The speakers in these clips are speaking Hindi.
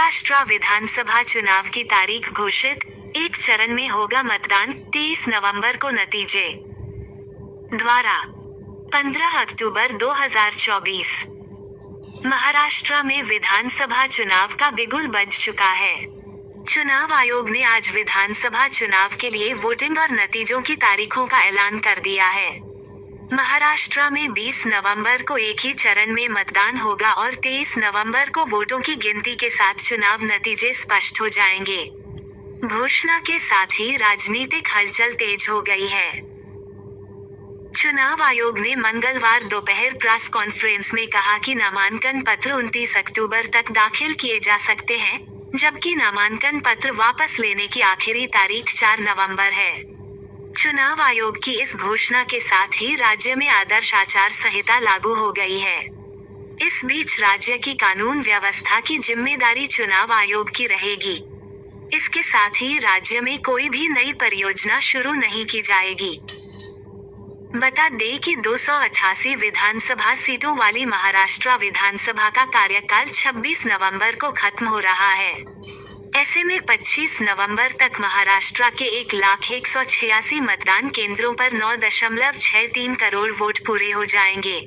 महाराष्ट्र विधानसभा चुनाव की तारीख घोषित, एक चरण में होगा मतदान, 23 नवंबर को नतीजे द्वारा 15 अक्टूबर 2024। महाराष्ट्र में विधानसभा चुनाव का बिगुल बज चुका है। चुनाव आयोग ने आज विधानसभा चुनाव के लिए वोटिंग और नतीजों की तारीखों का ऐलान कर दिया है। महाराष्ट्र में 20 नवंबर को एक ही चरण में मतदान होगा और 23 नवंबर को वोटों की गिनती के साथ चुनाव नतीजे स्पष्ट हो जाएंगे। घोषणा के साथ ही राजनीतिक हलचल तेज हो गई है। चुनाव आयोग ने मंगलवार दोपहर प्रेस कॉन्फ्रेंस में कहा कि नामांकन पत्र 29 अक्टूबर तक दाखिल किए जा सकते हैं, जबकि नामांकन पत्र वापस लेने की आखिरी तारीख 4 नवंबर है। चुनाव आयोग की इस घोषणा के साथ ही राज्य में आदर्श आचार संहिता लागू हो गई है। इस बीच राज्य की कानून व्यवस्था की जिम्मेदारी चुनाव आयोग की रहेगी। इसके साथ ही राज्य में कोई भी नई परियोजना शुरू नहीं की जाएगी। बता दें कि 288 विधानसभा सीटों वाली महाराष्ट्र विधानसभा का कार्यकाल 26 नवंबर को खत्म हो रहा है। ऐसे में 25 नवंबर तक महाराष्ट्र के 1,186 मतदान केंद्रों पर 9.63 करोड़ वोट पूरे हो जाएंगे।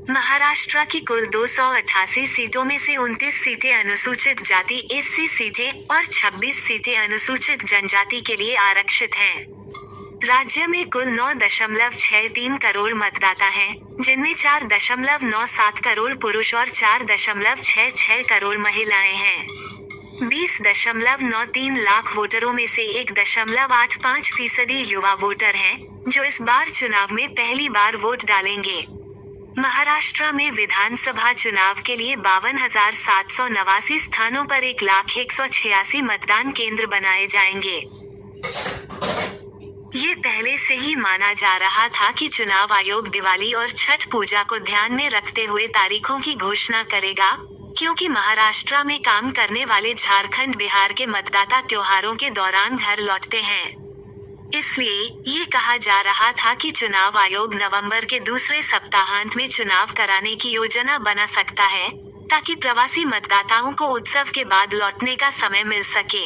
महाराष्ट्र की कुल 288 सीटों में से 29 सीटें अनुसूचित जाति एससी सीटें और 26 सीटें अनुसूचित जनजाति के लिए आरक्षित हैं। राज्य में कुल 9.63 करोड़ मतदाता हैं, जिनमें 4.97 करोड़ पुरुष और 4.66 करोड़ महिलाएं हैं। 20.93 लाख वोटरों में से 1.85% युवा वोटर हैं, जो इस बार चुनाव में पहली बार वोट डालेंगे। महाराष्ट्र में विधानसभा चुनाव के लिए 52,789 स्थानों पर 1,186 मतदान केंद्र बनाए जाएंगे। ये पहले से ही माना जा रहा था कि चुनाव आयोग दिवाली और छठ पूजा को ध्यान में रखते हुए तारीखों की घोषणा करेगा, क्योंकि महाराष्ट्र में काम करने वाले झारखंड बिहार के मतदाता त्योहारों के दौरान घर लौटते हैं। इसलिए ये कहा जा रहा था कि चुनाव आयोग नवंबर के दूसरे सप्ताहांत में चुनाव कराने की योजना बना सकता है, ताकि प्रवासी मतदाताओं को उत्सव के बाद लौटने का समय मिल सके।